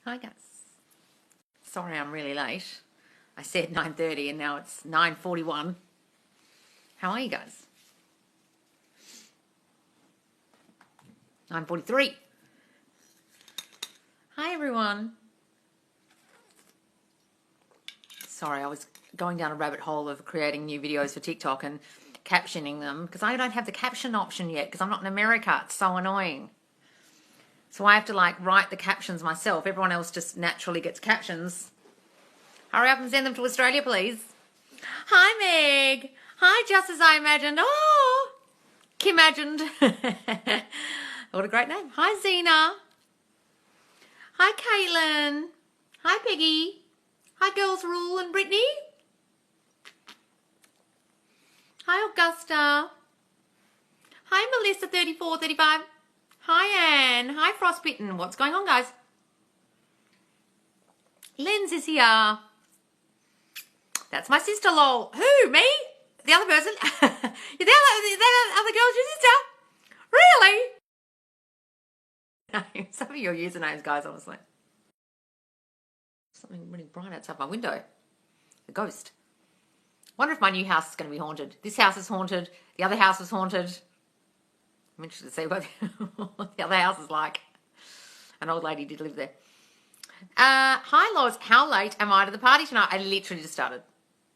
Hi guys. Sorry I'm really late. I said 9:30 and now it's 9:41. How are you guys? 9:43. Hi everyone. Sorry, I was going down a rabbit hole of creating new videos for TikTok and captioning them because I don't have the caption option yet because I'm not in America. It's so annoying. So I have to write the captions myself. Everyone else just naturally gets captions. Hurry up and send them to Australia, please. Hi, Meg. Hi, just as I imagined. Oh, Kim imagined. What a great name. Hi, Zena. Hi, Caitlin. Hi, Peggy. Hi, Girls Rule and Brittany. Hi, Augusta. Hi, Melissa, 34, 35. Hi, Anne. Hi, Frostbitten. What's going on, guys? Lens is here. That's my sister, lol. Who? Me? The other person? You're the other girl's your sister? Really? Some of your usernames, guys, honestly. Something really bright outside my window. A ghost. Wonder if my new house is going to be haunted. This house is haunted. The other house is haunted. I'm interested to see what the other house is like. An old lady did live there. Hi, Loz. How late am I to the party tonight? I literally just started.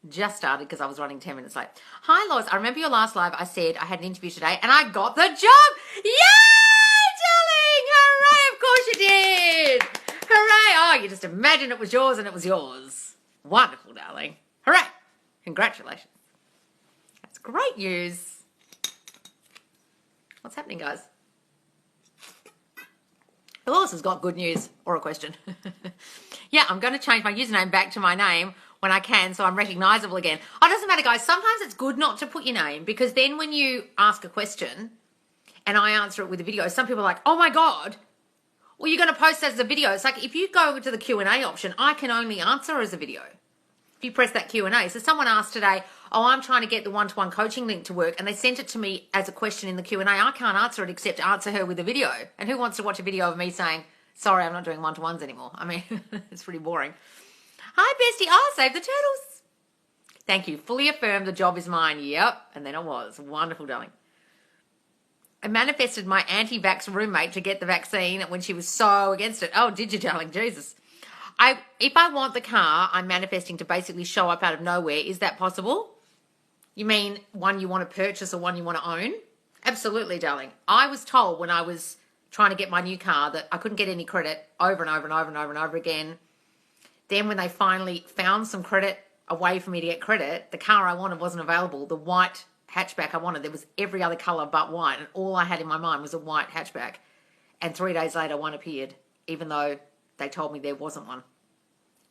Just started because I was running 10 minutes late. Hi, Loz. I remember your last live. I said I had an interview today and I got the job. Yay, darling. Hooray. Of course you did. Hooray. Oh, you just imagined it was yours and it was yours. Wonderful, darling. Hooray. Congratulations. That's great news. What's happening, guys? Who else has got good news or a question? Yeah, I'm going to change my username back to my name when I can so I'm recognizable again. Oh, it doesn't matter, guys. Sometimes it's good not to put your name because then when you ask a question and I answer it with a video, some people are like, oh my God, well, you're going to post that as a video. It's like if you go to the Q&A option, I can only answer as a video. If you press that Q&A. So someone asked today, oh, I'm trying to get the one-to-one coaching link to work, and they sent it to me as a question in the Q&A. I can't answer it except answer her with a video. And who wants to watch a video of me saying, sorry, I'm not doing one-to-ones anymore? I mean, it's pretty boring. Hi, bestie. Oh, save the turtles. Thank you. Fully affirmed the job is mine. Yep. And then it was. Wonderful, darling. I manifested my anti-vax roommate to get the vaccine when she was so against it. Oh, did you, darling? Jesus. If I want the car, I'm manifesting to basically show up out of nowhere. Is that possible? You mean one you want to purchase or one you want to own? Absolutely, darling. I was told when I was trying to get my new car that I couldn't get any credit over and over and over and over and over again. Then when they finally found some credit, a way for me to get credit, the car I wanted wasn't available. The white hatchback I wanted, there was every other color but white. And all I had in my mind was a white hatchback. And 3 days later, one appeared, even though they told me there wasn't one.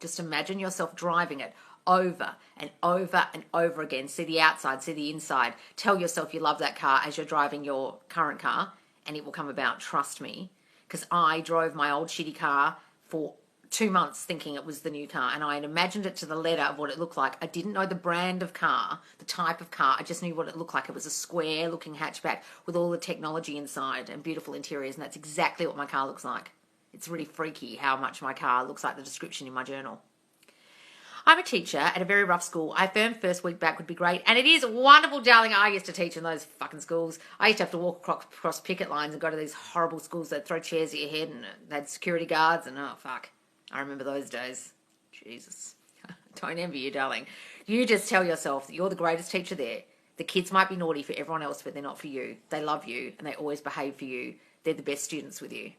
Just imagine yourself driving it over and over and over again. See the outside, see the inside. Tell yourself you love that car as you're driving your current car and it will come about, trust me. Because I drove my old shitty car for 2 months thinking it was the new car and I had imagined it to the letter of what it looked like. I didn't know the brand of car, the type of car. I just knew what it looked like. It was a square looking hatchback with all the technology inside and beautiful interiors, and that's exactly what my car looks like. It's really freaky how much my car looks like the description in my journal. I'm a teacher at a very rough school. I affirmed first week back would be great. And it is wonderful, darling. I used to teach in those fucking schools. I used to have to walk across picket lines and go to these horrible schools that throw chairs at your head and they had security guards. And oh, fuck. I remember those days. Jesus. Don't envy you, darling. You just tell yourself that you're the greatest teacher there. The kids might be naughty for everyone else, but they're not for you. They love you and they always behave for you. They're the best students with you.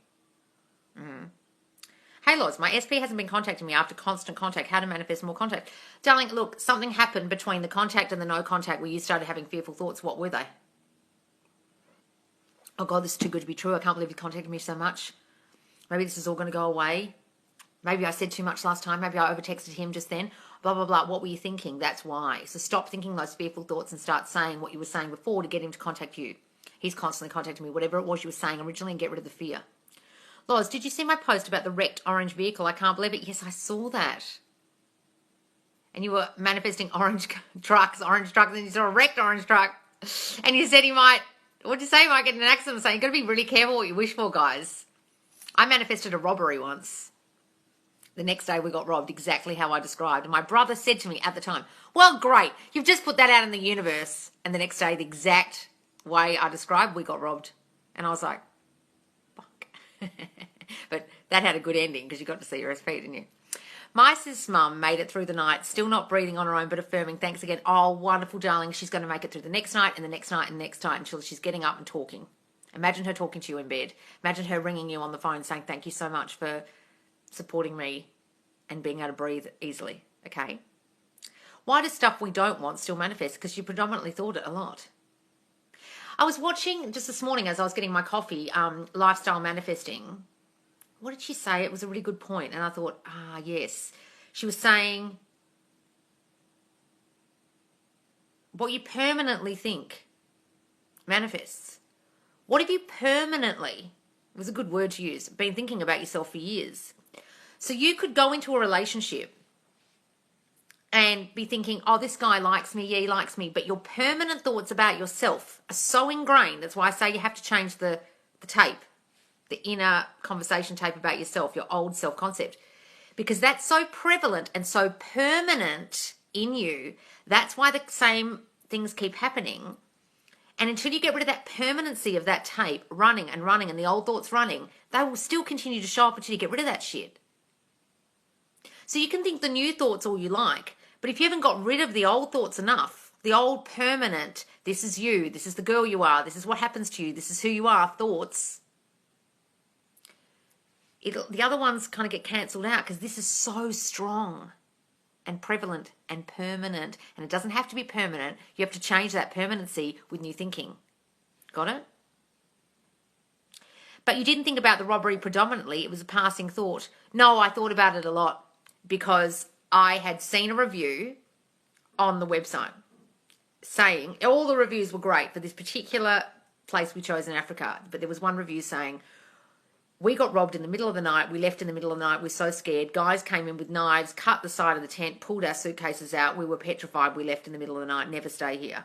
Hey, Loz, my SP hasn't been contacting me after constant contact. How to manifest more contact? Darling, look, something happened between the contact and the no contact where you started having fearful thoughts. What were they? Oh, God, this is too good to be true. I can't believe you contacted me so much. Maybe this is all going to go away. Maybe I said too much last time. Maybe I overtexted him just then. Blah, blah, blah. What were you thinking? That's why. So stop thinking those fearful thoughts and start saying what you were saying before to get him to contact you. He's constantly contacting me, whatever it was you were saying originally, and get rid of the fear. Loz, did you see my post about the wrecked orange vehicle? I can't believe it. Yes, I saw that. And you were manifesting orange trucks, and then you saw a wrecked orange truck. And you said he might, what did you say? He might get in an accident. So you've got to be really careful what you wish for, guys. I manifested a robbery once. The next day we got robbed exactly how I described. And my brother said to me at the time, well, great, you've just put that out in the universe. And the next day, the exact way I described, we got robbed. And I was like, fuck. But that had a good ending because you got to see your SP, didn't you? My sis mum made it through the night, still not breathing on her own, but affirming, thanks again. Oh, wonderful, darling. She's going to make it through the next night and the next night and the next night until she's getting up and talking. Imagine her talking to you in bed. Imagine her ringing you on the phone saying, thank you so much for supporting me and being able to breathe easily, okay? Why does stuff we don't want still manifest? Because you predominantly thought it a lot. I was watching just this morning as I was getting my coffee, Lifestyle Manifesting. What did she say? It was a really good point. And I thought, yes. She was saying, what you permanently think manifests. What if you permanently, it was a good word to use, been thinking about yourself for years? So you could go into a relationship and be thinking, oh, this guy likes me, yeah, he likes me. But your permanent thoughts about yourself are so ingrained. That's why I say you have to change the tape, the inner conversation tape about yourself, your old self-concept. Because that's so prevalent and so permanent in you. That's why the same things keep happening. And until you get rid of that permanency of that tape running and running and the old thoughts running, they will still continue to show up until you get rid of that shit. So you can think the new thoughts all you like, but if you haven't got rid of the old thoughts enough, the old permanent, this is you, this is the girl you are, this is what happens to you, this is who you are, thoughts, the other ones kind of get cancelled out because this is so strong and prevalent and permanent. And it doesn't have to be permanent. You have to change that permanency with new thinking. Got it? But you didn't think about the robbery predominantly. It was a passing thought. No, I thought about it a lot because I had seen a review on the website saying, all the reviews were great for this particular place we chose in Africa. But there was one review saying, we got robbed in the middle of the night. We left in the middle of the night. We were so scared. Guys came in with knives, cut the side of the tent, pulled our suitcases out. We were petrified. We left in the middle of the night. Never stay here.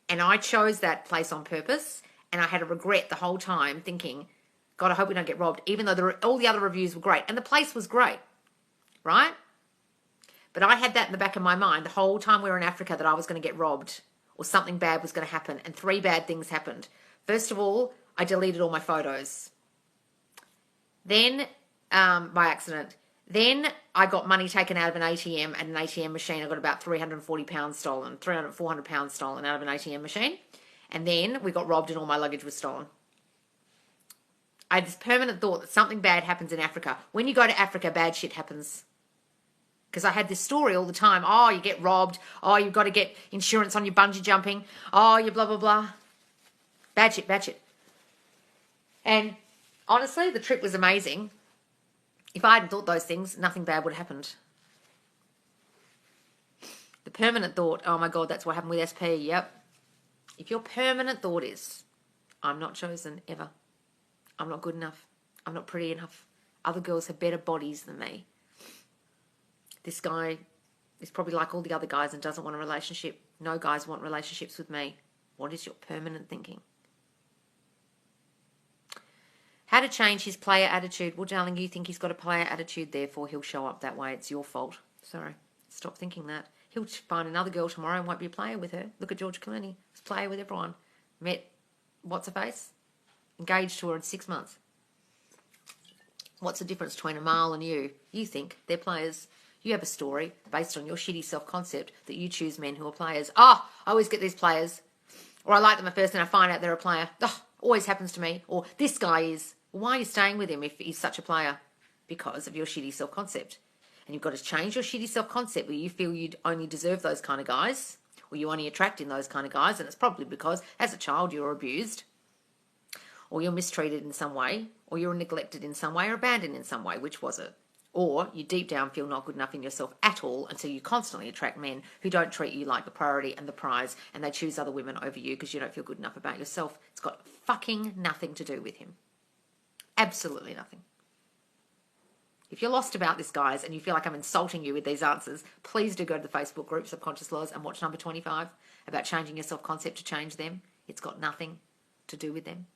And I chose that place on purpose. And I had a regret the whole time thinking, God, I hope we don't get robbed. Even though all the other reviews were great. And the place was great. Right? But I had that in the back of my mind the whole time we were in Africa that I was going to get robbed or something bad was going to happen. And 3 bad things happened. First of all, I deleted all my photos. Then, by accident, then I got money taken out of an ATM and an ATM machine. I got about £340 stolen, £400 stolen out of an ATM machine. And then we got robbed and all my luggage was stolen. I had this permanent thought that something bad happens in Africa. When you go to Africa, bad shit happens. Because I had this story all the time. Oh, you get robbed. Oh, you've got to get insurance on your bungee jumping. Oh, you blah, blah, blah. Bad shit, bad shit. And honestly, the trip was amazing. If I hadn't thought those things, nothing bad would have happened. The permanent thought, oh my God, that's what happened with SP. Yep. If your permanent thought is, I'm not chosen ever. I'm not good enough. I'm not pretty enough. Other girls have better bodies than me. This guy is probably like all the other guys and doesn't want a relationship. No guys want relationships with me. What is your permanent thinking? How to change his player attitude. Well, darling, you think he's got a player attitude, therefore he'll show up that way. It's your fault. Sorry. Stop thinking that. He'll find another girl tomorrow and won't be a player with her. Look at George Clooney. He's a player with everyone. Met, what's her face? Engaged to her in 6 months. What's the difference between a male and you? You think they're players. You have a story based on your shitty self-concept that you choose men who are players. Oh, I always get these players. Or I like them at first and I find out they're a player. Oh, always happens to me. Or this guy is. Why are you staying with him if he's such a player? Because of your shitty self-concept. And you've got to change your shitty self-concept where you feel you only deserve those kind of guys, or you only attract in those kind of guys, and it's probably because as a child you were abused, or you're mistreated in some way, or you're neglected in some way, or abandoned in some way. Which was it? Or you deep down feel not good enough in yourself at all until you constantly attract men who don't treat you like the priority and the prize, and they choose other women over you because you don't feel good enough about yourself. It's got fucking nothing to do with him. Absolutely nothing. If you're lost about this, guys, and you feel like I'm insulting you with these answers, please do go to the Facebook group, Subconscious Laws, and watch number 25 about changing your self-concept to change them. It's got nothing to do with them.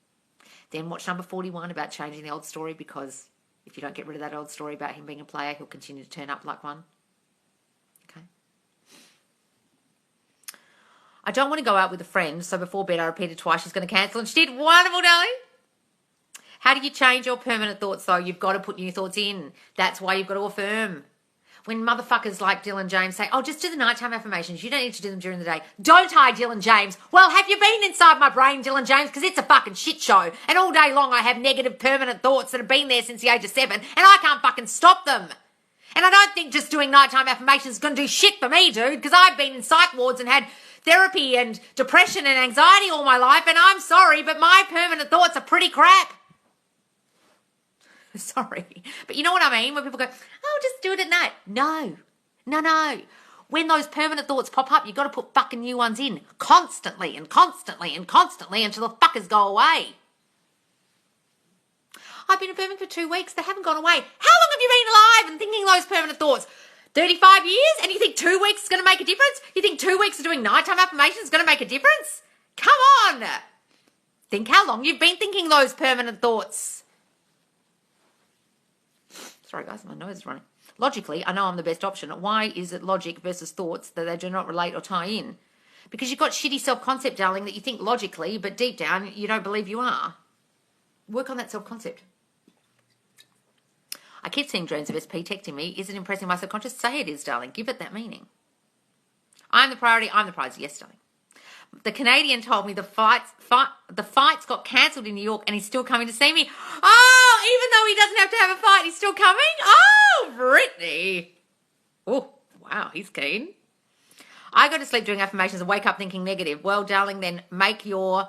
Then watch number 41 about changing the old story because If you don't get rid of that old story about him being a player, he'll continue to turn up like one. Okay. I don't want to go out with a friend, so before bed I repeated twice she's going to cancel, and she did. Wonderful, darling. How do you change your permanent thoughts, though? You've got to put new thoughts in. That's why you've got to affirm. When motherfuckers like Dylan James say, oh, just do the nighttime affirmations. You don't need to do them during the day. Don't I, Dylan James? Well, have you been inside my brain, Dylan James? Because it's a fucking shit show. And all day long I have negative permanent thoughts that have been there since the age of 7, and I can't fucking stop them. And I don't think just doing nighttime affirmations is going to do shit for me, dude, because I've been in psych wards and had therapy and depression and anxiety all my life, and I'm sorry, but my permanent thoughts are pretty crap. Sorry. But you know what I mean? When people go, oh, just do it at night. No. When those permanent thoughts pop up, you've got to put fucking new ones in constantly and constantly and constantly until the fuckers go away. I've been affirming for 2 weeks. They haven't gone away. How long have you been alive and thinking those permanent thoughts? 35 years? And you think 2 weeks is going to make a difference? You think 2 weeks of doing nighttime affirmations is going to make a difference? Come on. Think how long you've been thinking those permanent thoughts. Sorry, guys, my nose is running. Logically, I know I'm the best option. Why is it logic versus thoughts that they do not relate or tie in? Because you've got shitty self-concept, darling, that you think logically, but deep down, you don't believe you are. Work on that self-concept. I keep seeing drones of SP texting me. Is it impressing my subconscious? Say it is, darling. Give it that meaning. I'm the priority. I'm the prize. Yes, darling. The Canadian told me the fights got cancelled in New York and he's still coming to see me. Oh, even though he doesn't have to have a fight, he's still coming? Oh, Brittany. Oh, wow, he's keen. I go to sleep doing affirmations and wake up thinking negative. Well, darling, then make your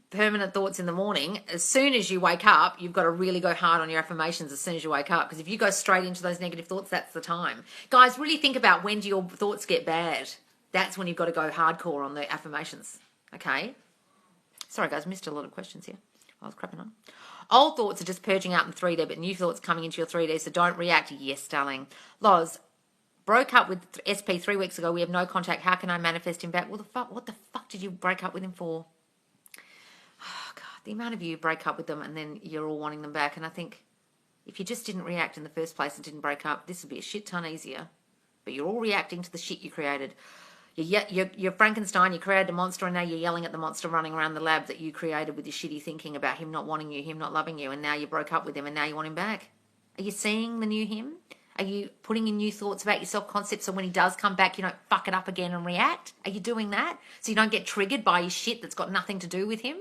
permanent thoughts in the morning. As soon as you wake up, you've got to really go hard on your affirmations as soon as you wake up, because if you go straight into those negative thoughts, that's the time. Guys, really think about, when do your thoughts get bad? That's when you've got to go hardcore on the affirmations, okay? Sorry, guys, missed a lot of questions here. I was crapping on. Old thoughts are just purging out in 3D, but new thoughts coming into your 3D, so don't react. Yes, darling. Loz, broke up with SP 3 weeks ago. We have no contact. How can I manifest him back? Well, what the fuck did you break up with him for? Oh, God, the amount of you break up with them and then you're all wanting them back. And I think if you just didn't react in the first place and didn't break up, this would be a shit ton easier. But you're all reacting to the shit you created. You're Frankenstein, you created a monster, and now you're yelling at the monster running around the lab that you created with your shitty thinking about him not wanting you, him not loving you, and now you broke up with him and now you want him back. Are you seeing the new him? Are you putting in new thoughts about your self-concept so when he does come back, you don't fuck it up again and react? Are you doing that so you don't get triggered by his shit that's got nothing to do with him?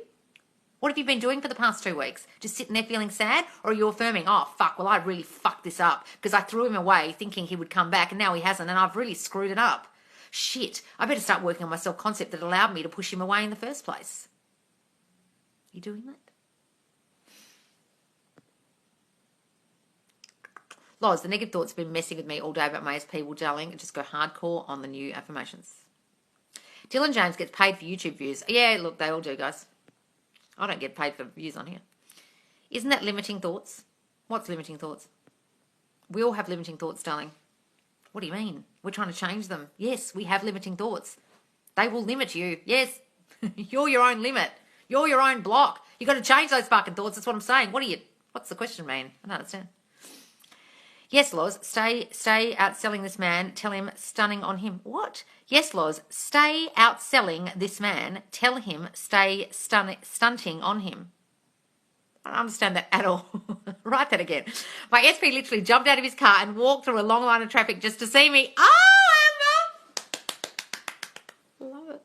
What have you been doing for the past 2 weeks? Just sitting there feeling sad? Or are you affirming, oh, fuck, well, I really fucked this up because I threw him away thinking he would come back and now he hasn't and I've really screwed it up. Shit, I better start working on my self-concept that allowed me to push him away in the first place. You doing that? Loz, the negative thoughts have been messing with me all day about my SP. Well, darling, just go hardcore on the new affirmations. Dylan James gets paid for YouTube views. Yeah, look, they all do, guys. I don't get paid for views on here. Isn't that limiting thoughts? What's limiting thoughts? We all have limiting thoughts, darling. What do you mean? We're trying to change them. Yes, we have limiting thoughts. They will limit you. Yes, you're your own limit. You're your own block. You've got to change those fucking thoughts. That's what I'm saying. What's the question, man? I don't understand. Yes, Loz, stay outselling this man. Tell him stunning on him. What? Yes, Loz, stay outselling this man. Tell him stay stunting on him. I don't understand that at all. Write that again. My SP literally jumped out of his car and walked through a long line of traffic just to see me. Oh, Emma! Love it.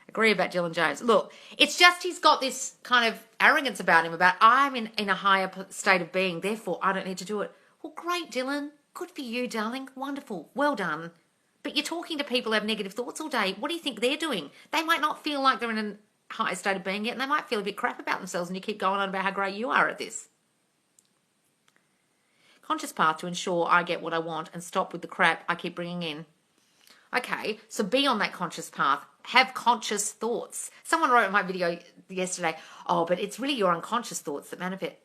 Agree about Dylan James. Look, it's just he's got this kind of arrogance about him about I'm in a higher state of being, therefore I don't need to do it. Well, great, Dylan. Good for you, darling. Wonderful. Well done. But you're talking to people who have negative thoughts all day. What do you think they're doing? They might not feel like they're in a higher state of being yet, and they might feel a bit crap about themselves, and you keep going on about how great you are at this. Conscious path to ensure I get what I want and stop with the crap I keep bringing in. Okay, so be on that conscious path. Have conscious thoughts. Someone wrote in my video yesterday, oh, but it's really your unconscious thoughts that manifest.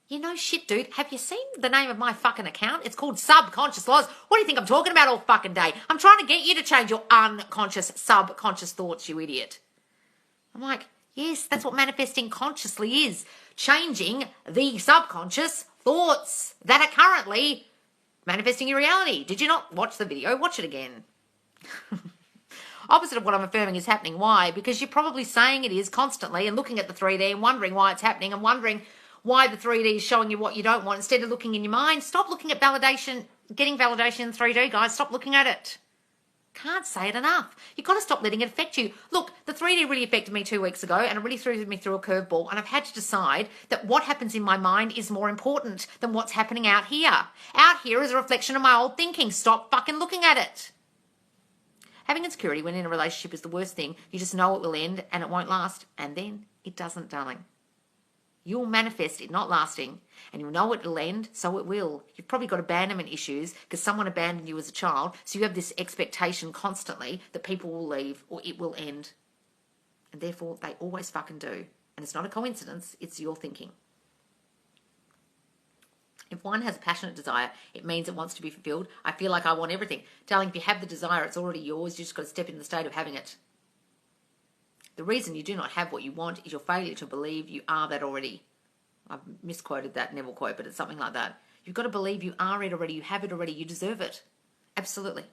You know shit, dude. Have you seen the name of my fucking account? It's called Subconscious Laws. What do you think I'm talking about all fucking day? I'm trying to get you to change your unconscious, subconscious thoughts, you idiot. I'm like, Yes, that's what manifesting consciously is. Changing the subconscious thoughts that are currently manifesting your reality. Did you not watch the video? Watch it again. Opposite of what I'm affirming is happening. Why? Because you're probably saying it is constantly and looking at the 3D and wondering why it's happening and wondering why the 3D is showing you what you don't want instead of looking in your mind. Stop looking at validation, getting validation in 3D, guys. Stop looking at it. Can't say it enough. You've got to stop letting it affect you. Look, the 3D really affected me 2 weeks ago and it really threw me through a curveball, and I've had to decide that what happens in my mind is more important than what's happening out here. Out here is a reflection of my old thinking. Stop fucking looking at it. Having insecurity when in a relationship is the worst thing. You just know it will end and it won't last. And then it doesn't, darling. You'll manifest it not lasting and you'll know it will end, so it will. You've probably got abandonment issues because someone abandoned you as a child. So you have this expectation constantly that people will leave or it will end. And therefore, they always fucking do. And it's not a coincidence. It's your thinking. If one has a passionate desire, it means it wants to be fulfilled. I feel like I want everything. Darling, if you have the desire, it's already yours. You just got to step into the state of having it. The reason you do not have what you want is your failure to believe you are that already. I've misquoted that Neville quote, but it's something like that. You've got to believe you are it already. You have it already. You deserve it. Absolutely.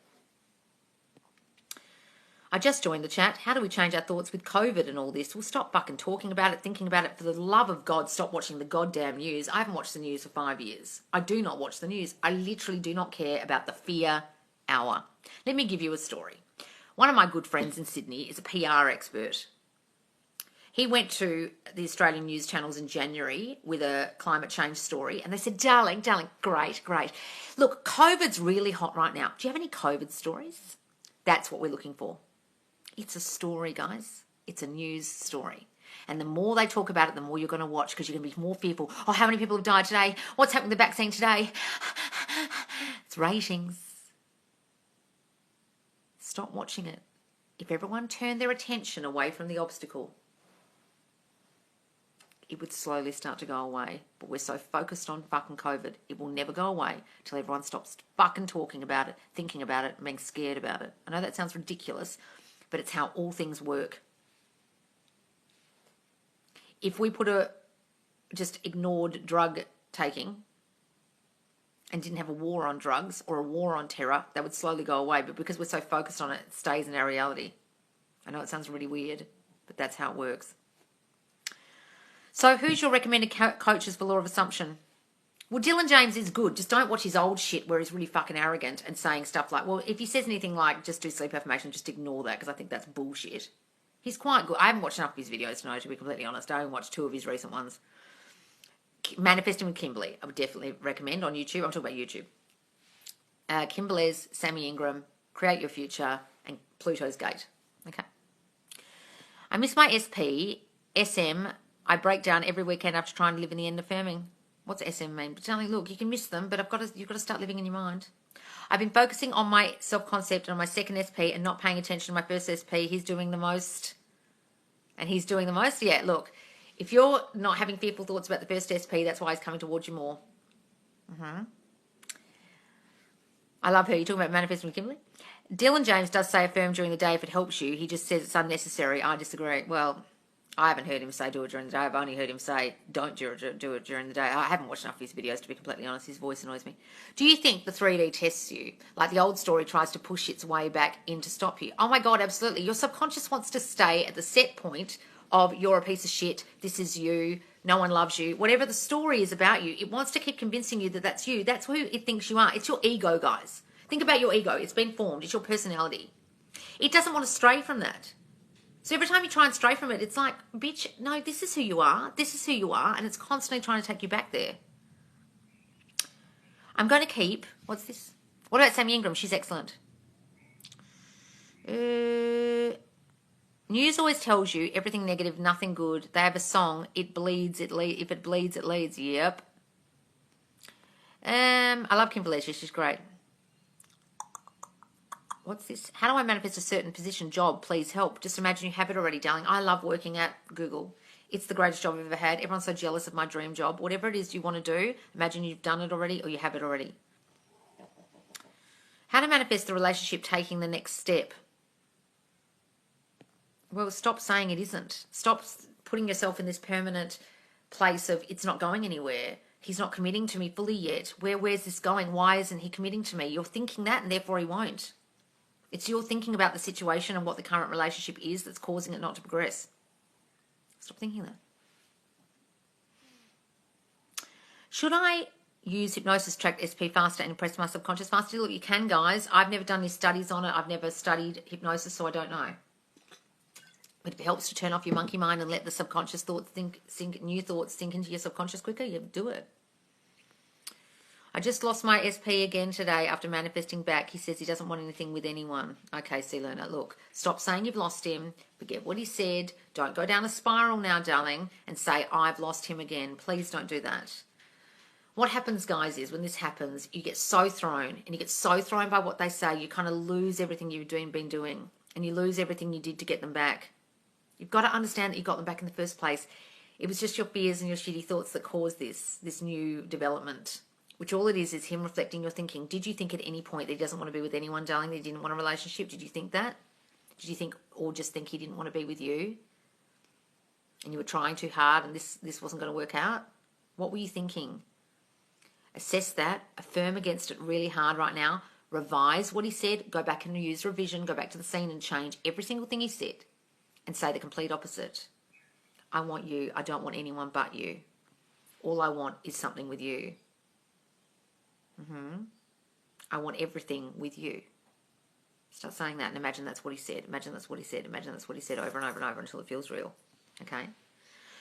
I just joined the chat. How do we change our thoughts with COVID and all this? We'll stop fucking talking about it, thinking about it. For the love of God, stop watching the goddamn news. I haven't watched the news for 5 years. I do not watch the news. I literally do not care about the fear hour. Let me give you a story. One of my good friends in Sydney is a PR expert. He went to the Australian news channels in January with a climate change story, and they said, darling, great. Look, COVID's really hot right now. Do you have any COVID stories? That's what we're looking for. It's a story, guys. It's a news story. And the more they talk about it, the more you're going to watch, because you're going to be more fearful. Oh, how many people have died today? What's happening with the vaccine today? It's ratings. Stop watching it. If everyone turned their attention away from the obstacle, it would slowly start to go away. But we're so focused on fucking COVID, it will never go away till everyone stops fucking talking about it, thinking about it, and being scared about it. I know that sounds ridiculous, but it's how all things work. If we just ignored drug taking and didn't have a war on drugs or a war on terror, that would slowly go away. But because we're so focused on it, it stays in our reality. I know it sounds really weird, but that's how it works. So who's your recommended coaches for Law of Assumption? Well, Dylan James is good. Just don't watch his old shit where he's really fucking arrogant and saying stuff like, well, if he says anything like, just do sleep affirmation, just ignore that, because I think that's bullshit. He's quite good. I haven't watched enough of his videos to know, to be completely honest. I only watched 2 of his recent ones. Manifesting with Kimberly, I would definitely recommend on YouTube. I'm talking about YouTube. Kimberly's, Sammy Ingram, Create Your Future, and Pluto's Gate. Okay. I miss my SP, SM. I break down every weekend after trying to live in the end affirming. What's SM mean? But telling, look, you can miss them, but you've got to start living in your mind. I've been focusing on my self-concept and on my second SP and not paying attention to my first SP. He's doing the most. And he's doing the most? Yeah, look, if you're not having fearful thoughts about the first SP, that's why he's coming towards you more. I love her. You're talking about manifesting with Kimberly? Dylan James does say affirm during the day if it helps you. He just says it's unnecessary. I disagree. Well, I haven't heard him say do it during the day. I've only heard him say don't do it during the day. I haven't watched enough of his videos, to be completely honest. His voice annoys me. Do you think the 3D tests you? Like the old story tries to push its way back in to stop you? Oh my God, absolutely. Your subconscious wants to stay at the set point of you're a piece of shit, this is you, no one loves you. Whatever the story is about you, it wants to keep convincing you that that's you. That's who it thinks you are. It's your ego, guys. Think about your ego. It's been formed. It's your personality. It doesn't want to stray from that. So every time you try and stray from it, it's like, bitch, no, this is who you are. This is who you are. And it's constantly trying to take you back there. I'm going to keep, what's this? What about Sammy Ingram? She's excellent. News always tells you everything negative, nothing good. They have a song, it bleeds, if it bleeds, it leads. Yep. I love Kimberly. She's great. What's this? How do I manifest a certain position, job? Please help. Just imagine you have it already, darling. I love working at Google. It's the greatest job I've ever had. Everyone's so jealous of my dream job. Whatever it is you want to do, imagine you've done it already or you have it already. How to manifest the relationship taking the next step? Well, stop saying it isn't. Stop putting yourself in this permanent place of it's not going anywhere. He's not committing to me fully yet. Where's this going? Why isn't he committing to me? You're thinking that, and therefore he won't. It's your thinking about the situation and what the current relationship is that's causing it not to progress. Stop thinking that. Should I use hypnosis track SP faster and impress my subconscious faster? Look, you can, guys. I've never done any studies on it. I've never studied hypnosis, so I don't know. But if it helps to turn off your monkey mind and let the subconscious thoughts new thoughts sink into your subconscious quicker, you do it. I just lost my SP again today after manifesting back. He says he doesn't want anything with anyone. Okay, Sea Learner, look, stop saying you've lost him. Forget what he said. Don't go down a spiral now, darling, and say, I've lost him again. Please don't do that. What happens, guys, is when this happens, you get so thrown, and you get so thrown by what they say, you kind of lose everything you've been doing, and you lose everything you did to get them back. You've got to understand that you got them back in the first place. It was just your fears and your shitty thoughts that caused this new development, which all it is him reflecting your thinking. Did you think at any point that he doesn't want to be with anyone, darling, that he didn't want a relationship? Did you think that? Did you think, or just think he didn't want to be with you? And you were trying too hard and this wasn't going to work out? What were you thinking? Assess that, affirm against it really hard right now, revise what he said, go back and use revision, go back to the scene and change every single thing he said and say the complete opposite. I want you, I don't want anyone but you. All I want is something with you. I want everything with you. Start saying that and imagine that's what he said. Imagine that's what he said. Imagine that's what he said over and over and over until it feels real. Okay?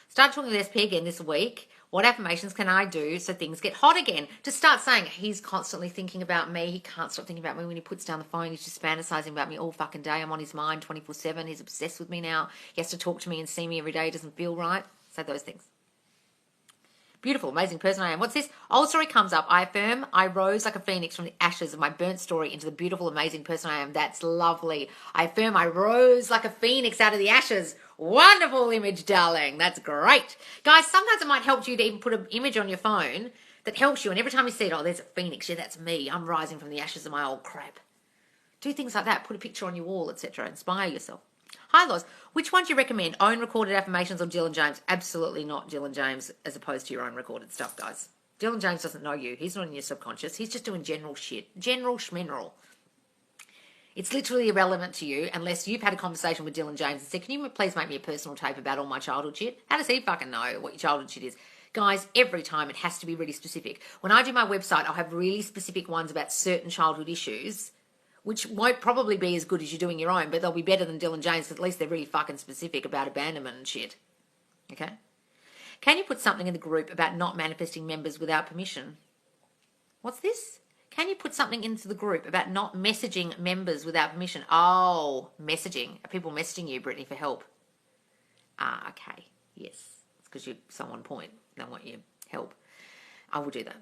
Start talking with SP again this week. What affirmations can I do so things get hot again? Just start saying, he's constantly thinking about me. He can't stop thinking about me when he puts down the phone. He's just fantasizing about me all fucking day. I'm on his mind 24/7. He's obsessed with me now. He has to talk to me and see me every day. He doesn't feel right. Say those things. Beautiful, amazing person I am. What's this? Old story comes up. I affirm I rose like a phoenix from the ashes of my burnt story into the beautiful, amazing person I am. That's lovely. I affirm I rose like a phoenix out of the ashes. Wonderful image, darling. That's great. Guys, sometimes it might help you to even put an image on your phone that helps you. And every time you see it, oh, there's a phoenix. Yeah, that's me. I'm rising from the ashes of my old crap. Do things like that. Put a picture on your wall, etc. Inspire yourself. Hi, Loz. Which one do you recommend? Own recorded affirmations or Dylan James? Absolutely not Dylan James as opposed to your own recorded stuff, guys. Dylan James doesn't know you. He's not in your subconscious. He's just doing general shit. General schmineral. It's literally irrelevant to you unless you've had a conversation with Dylan James and said, can you please make me a personal tape about all my childhood shit? How does he fucking know what your childhood shit is? Guys, every time it has to be really specific. When I do my website, I'll have really specific ones about certain childhood issues, which won't probably be as good as you're doing your own, but they'll be better than Dylan James, because at least they're really fucking specific about abandonment and shit. Okay? Can you put something in the group about not manifesting members without permission? What's this? Can you put something into the group about not messaging members without permission? Oh, messaging. Are people messaging you, Brittany, for help? Ah, okay. Yes. It's because you're so on point. They want your help. I will do that.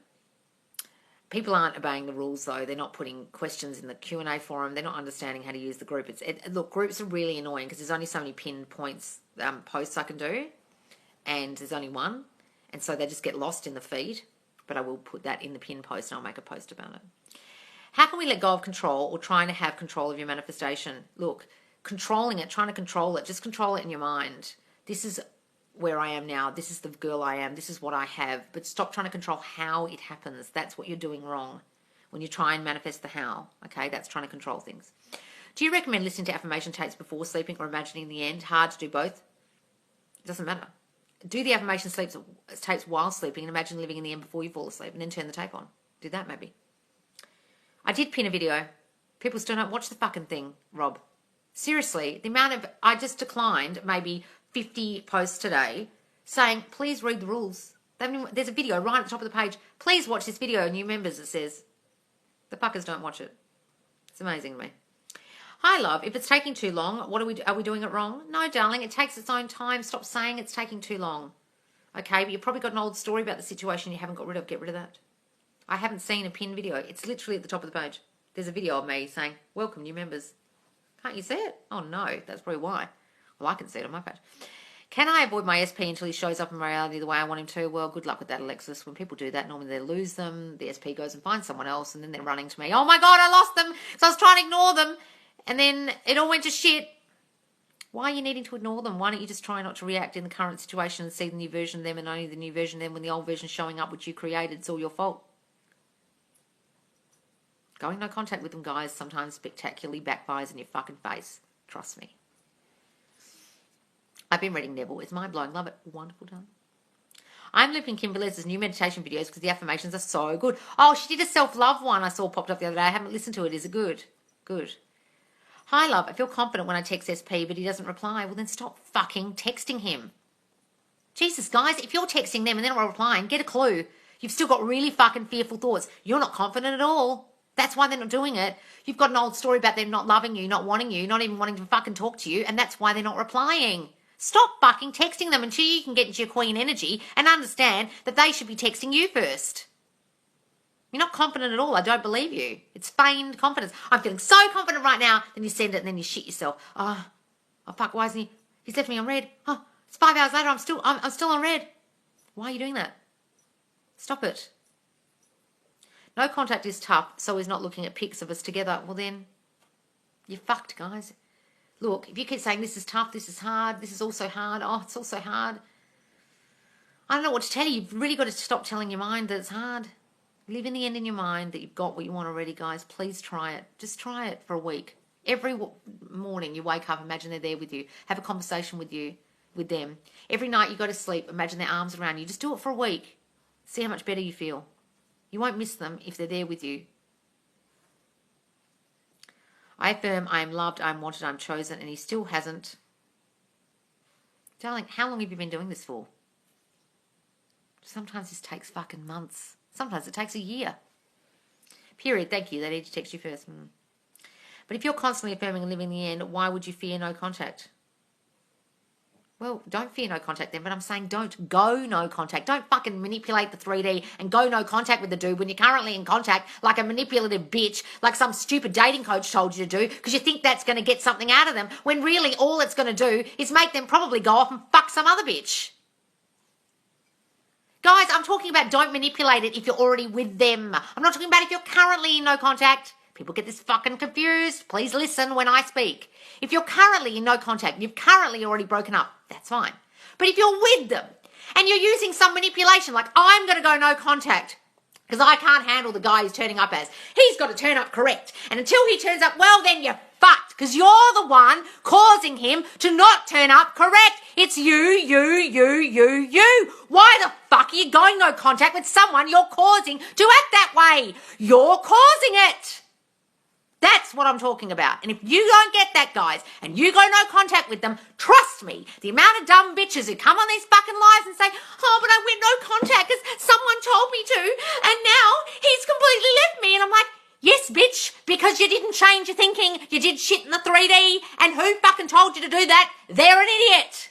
People aren't obeying the rules, though. They're not putting questions in the Q&A forum. They're not understanding how to use the group. Look, groups are really annoying because there's only so many pinned points, posts I can do, and there's only one. And so they just get lost in the feed. But I will put that in the pin post and I'll make a post about it. How can we let go of control or trying to have control of your manifestation? Look, controlling it, trying to control it, just control it in your mind. This is where I am now. This is the girl I am. This is what I have. But stop trying to control how it happens. That's what you're doing wrong when you try and manifest the how. Okay, that's trying to control things. Do you recommend listening to affirmation tapes before sleeping or imagining the end? Hard to do both. It doesn't matter. Do the affirmation tapes while sleeping and imagine living in the end before you fall asleep and then turn the tape on. Do that maybe. I did pin a video. People still don't watch the fucking thing, Rob. Seriously, the amount of... I just declined maybe 50 posts today saying, please read the rules. There's a video right at the top of the page. Please watch this video, new members, it says. The fuckers don't watch it. It's amazing to me. Hi, love. If it's taking too long, are we doing it wrong? No, darling. It takes its own time. Stop saying it's taking too long. Okay, but you've probably got an old story about the situation you haven't got rid of. Get rid of that. I haven't seen a pinned video. It's literally at the top of the page. There's a video of me saying, welcome, new members. Can't you see it? Oh, no. That's probably why. Well, I can see it on my page. Can I avoid my SP until he shows up in reality the way I want him to? Well, good luck with that, Alexis. When people do that, normally they lose them. The SP goes and finds someone else, and then they're running to me. Oh, my God, I lost them because I was trying to ignore them. And then it all went to shit. Why are you needing to ignore them? Why don't you just try not to react in the current situation and see the new version of them and only the new version of them when the old version showing up which you created? It's all your fault. Going no contact with them, guys, sometimes spectacularly backfires in your fucking face. Trust me. I've been reading Neville. It's mind-blowing. Love it. Wonderful done. I'm looping Kim Velez's new meditation videos because the affirmations are so good. Oh, she did a self-love one I saw popped up the other day. I haven't listened to it. Is it good? Good. Hi, love. I feel confident when I text SP, but he doesn't reply. Well, then stop fucking texting him. Jesus, guys, if you're texting them and they're not replying, get a clue. You've still got really fucking fearful thoughts. You're not confident at all. That's why they're not doing it. You've got an old story about them not loving you, not wanting you, not even wanting to fucking talk to you, and that's why they're not replying. Stop fucking texting them until you can get into your queen energy and understand that they should be texting you first. You're not confident at all. I don't believe you. It's feigned confidence. I'm feeling so confident right now. Then you send it and then you shit yourself. Oh fuck, why isn't he? He's left me on red. Oh, it's 5 hours later. I'm still on red. Why are you doing that? Stop it. No contact is tough, so he's not looking at pics of us together. Well then, you're fucked, guys. Look, if you keep saying this is tough, this is hard, this is also hard, oh, it's also hard. I don't know what to tell you. You've really got to stop telling your mind that it's hard. Live in the end in your mind that you've got what you want already, guys. Please try it. Just try it for a week. Every morning you wake up, imagine they're there with you. Have a conversation with them. Every night you go to sleep, imagine their arms around you. Just do it for a week. See how much better you feel. You won't miss them if they're there with you. I affirm I am loved, I am wanted, I am chosen, and he still hasn't. Darling, how long have you been doing this for? Sometimes this takes fucking months. Sometimes it takes a year. Period. Thank you. They need to text you first. But if you're constantly affirming and living the end, why would you fear no contact? Well, don't fear no contact then, but I'm saying don't go no contact. Don't fucking manipulate the 3D and go no contact with the dude when you're currently in contact like a manipulative bitch, like some stupid dating coach told you to do, because you think that's going to get something out of them, when really all it's going to do is make them probably go off and fuck some other bitch. Guys, I'm talking about don't manipulate it if you're already with them. I'm not talking about if you're currently in no contact. People get this fucking confused. Please listen when I speak. If you're currently in no contact, you've currently already broken up, that's fine. But if you're with them and you're using some manipulation, like I'm going to go no contact because I can't handle the guy he's turning up as. He's got to turn up correct. And until he turns up, well, then you're fucked because you're the one causing him to not turn up correct. It's you. Why the fuck are you going no contact with someone you're causing to act that way? You're causing it. That's what I'm talking about. And if you don't get that, guys, and you go no contact with them, trust me, the amount of dumb bitches who come on these fucking lives and say, oh, but I went no contact because someone told me to, and now he's completely left me. And I'm like, yes, bitch, because you didn't change your thinking. You did shit in the 3D, and who fucking told you to do that? They're an idiot.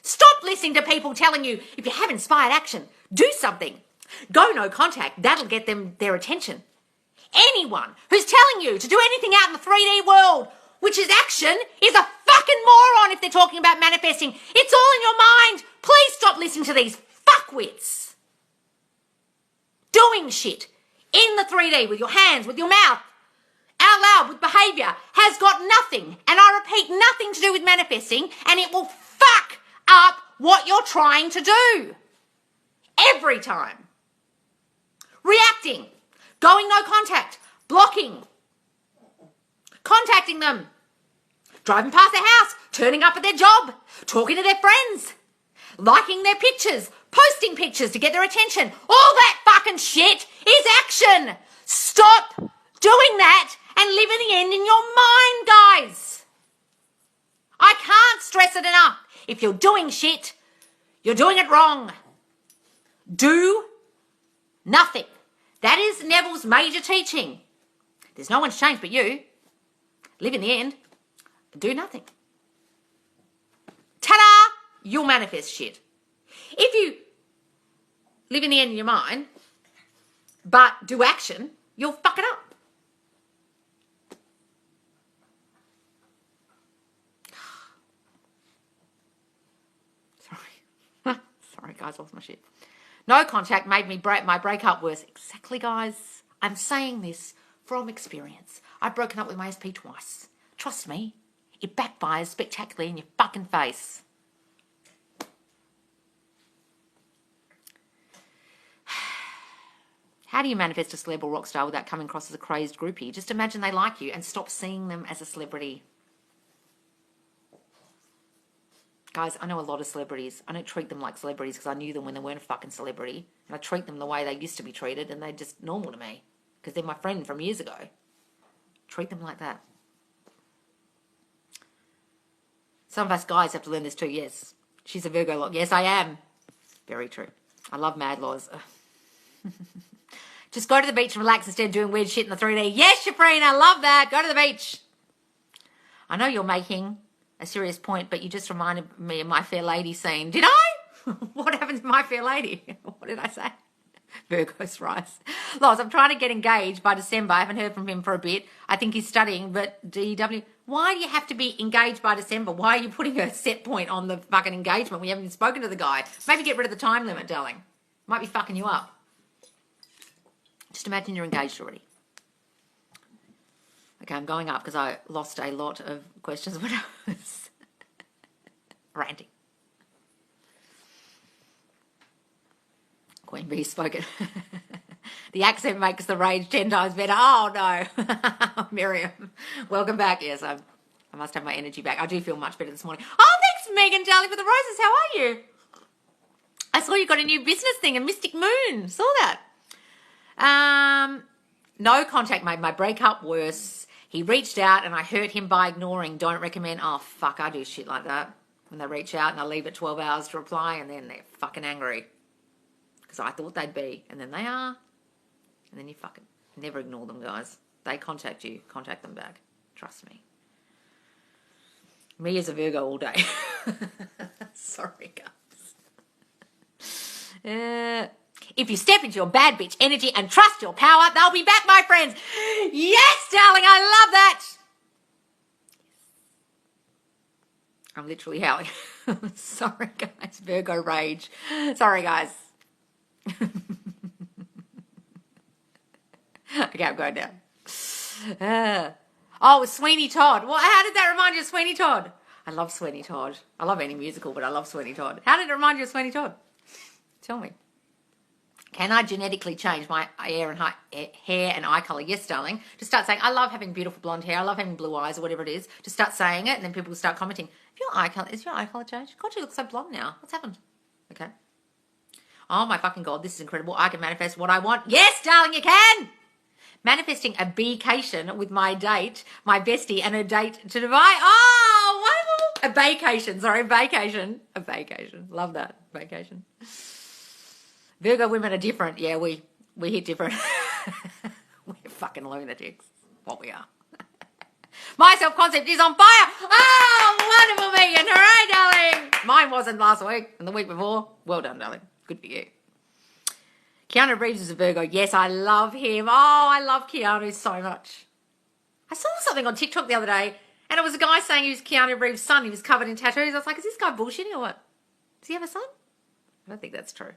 Stop listening to people telling you if you have inspired action, do something. Go no contact. That'll get them their attention. Anyone who's telling you to do anything out in the 3D world, which is action, is a fucking moron if they're talking about manifesting. It's all in your mind. Please stop listening to these fuckwits. Doing shit in the 3D with your hands, with your mouth, out loud with behaviour has got nothing, and I repeat, nothing to do with manifesting, and it will fuck up what you're trying to do. Every time. Reacting. Going no contact, blocking, contacting them, driving past their house, turning up at their job, talking to their friends, liking their pictures, posting pictures to get their attention. All that fucking shit is action. Stop doing that and live in the end in your mind, guys. I can't stress it enough. If you're doing shit, you're doing it wrong. Do nothing. That is Neville's major teaching. There's no one's changed but you. Live in the end. Do nothing. Ta-da! You'll manifest shit. If you live in the end in your mind, but do action, you'll fuck it up. Sorry. Sorry, guys, lost my shit. No contact made me my breakup worse. Exactly, guys. I'm saying this from experience. I've broken up with my SP twice. Trust me, it backfires spectacularly in your fucking face. How do you manifest a celeb or rock star without coming across as a crazed groupie? Just imagine they like you and stop seeing them as a celebrity. Guys, I know a lot of celebrities. I don't treat them like celebrities because I knew them when they weren't a fucking celebrity. And I treat them the way they used to be treated, and they're just normal to me because they're my friend from years ago. Treat them like that. Some of us guys have to learn this too, yes. She's a Virgo lot. Yes, I am. Very true. I love mad laws. Just go to the beach and relax instead of doing weird shit in the 3D. Yes, Shapreen, I love that. Go to the beach. I know you're making a serious point, but you just reminded me of My Fair Lady scene. Did I? What happened to My Fair Lady? What did I say? Virgo's rice. Loz, I'm trying to get engaged by December. I haven't heard from him for a bit. I think he's studying, but DW. Why do you have to be engaged by December? Why are you putting a set point on the fucking engagement when you haven't even spoken to the guy? Maybe get rid of the time limit, darling. Might be fucking you up. Just imagine you're engaged already. Okay, I'm going up because I lost a lot of questions when I was ranting. Queen Bee spoken. The accent makes the rage 10 times better. Oh, no. Miriam, welcome back. Yes, I must have my energy back. I do feel much better this morning. Oh, thanks, Megan Darling, for the roses. How are you? I saw you got a new business thing, a Mystic Moon. Saw that. No contact made my breakup worse. He reached out and I hurt him by ignoring. Don't recommend. Oh, fuck, I do shit like that. When they reach out and I leave it 12 hours to reply and then they're fucking angry. Because I thought they'd be. And then they are. And then you fucking never ignore them, guys. They contact you. Contact them back. Trust me. Me as a Virgo all day. Sorry, guys. If you step into your bad bitch energy and trust your power, they'll be back, my friends. Yes, darling, I love that. I'm literally howling. Sorry, guys. Virgo rage. Sorry, guys. Okay, I'm going down. Oh, Sweeney Todd. Well, how did that remind you of Sweeney Todd? I love Sweeney Todd. I love any musical, but I love Sweeney Todd. How did it remind you of Sweeney Todd? Tell me. Can I genetically change my hair and eye colour? Yes, darling. Just start saying, I love having beautiful blonde hair. I love having blue eyes or whatever it is. Just start saying it and then people will start commenting. Is your eye colour changed? God, you look so blonde now. What's happened? Okay. Oh, my fucking God. This is incredible. I can manifest what I want. Yes, darling, you can. Manifesting a vacation with my date, my bestie, and a date to Dubai. Oh, wonderful. A vacation. Sorry, vacation. A vacation. Love that. Vacation. Virgo women are different. Yeah, we hit different. We're fucking lunatics. What we are. My self-concept is on fire. Oh, wonderful, Megan. Hooray, darling. Mine wasn't last week and the week before. Well done, darling. Good for you. Keanu Reeves is a Virgo. Yes, I love him. Oh, I love Keanu so much. I saw something on TikTok the other day and it was a guy saying he was Keanu Reeves' son. He was covered in tattoos. I was like, is this guy bullshitting or what? Does he have a son? I don't think that's true.